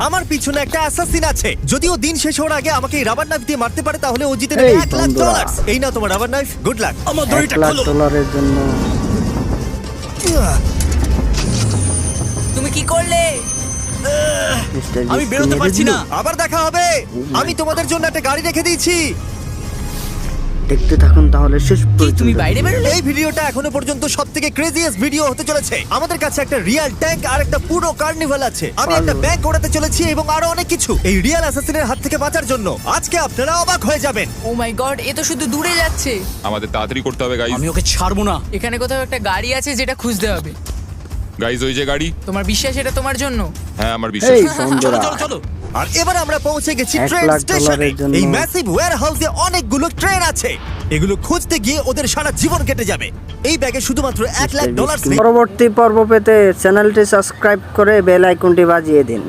আমার পিছনে একটা অ্যাসাসিন আছে। যদিও দিন শেষ হওয়ার আগে আমাকে এই রাবার নাইফ দিয়ে মারতে পারে তাহলে ও জিতে নেবে এই $1,00,000। বন্ধুরা। এই নাও তোমার রাবার নাইফ, গুড লাক। আমার দড়িটা খোলো। $1,00,000 জন্য তুমি কি করলে? মিস্টার আমি বেরোতে পারছি না। আবার দেখা হবে। আমি তোমাদের জন্য একটা গাড়ি রেখে দিয়েছি। দেখতে থাকুন তাহলে শেষ কি পর্যন্ত। তুমি বাইরে বেরোলে? এই ভিডিওটা এখনো পর্যন্ত সবথেকে ক্রেজিয়েস্ট ভিডিও হতে চলেছে। আমাদের কাছে একটা রিয়েল ট্যাঙ্ক আর একটা পুরো কার্নিভাল আছে। আমি একটা ভালো। ব্যাংক ওড়াতে চলেছি এবং আরো অনেক কিছু। এই রিয়েল অ্যাসাসিনের হাত থেকে বাঁচার জন্য আজকে আপনারা অবাক হয়ে যাবেন। ও মাই গড, এ তো শুধু দূরে যাচ্ছে। আমাদের তাড়াতাড়ি করতে হবে গাইজ। আমি ওকে ছাড়বো না। এখানে কোথাও একটা গাড়ি আছে যেটা খুঁজতে হবে। গাইজ ওই যে গাড়ি। তোমার বিশ্বাস এটা তোমার জন্য? হ্যাঁ আমার বিশ্বাস। এই চলো বন্ধুরা, চলো চলো। আর এবার আমরা পৌঁছে গেছি ট্রেন $1,00,000 স্টেশনে। জন্য। এই ম্যাসিভ ওয়্যারহাউসে অনেকগুলো ট্রেন আছে। এগুলো খুঁজতে গিয়ে ওদের সারা জীবন কেটে যাবে। এই ব্যাগে শুধুমাত্র $1,00,000 পরবর্তী পর্ব পেতে চ্যানেলটি সাবস্ক্রাইব করে বেল আইকনটি বাজিয়ে দিন।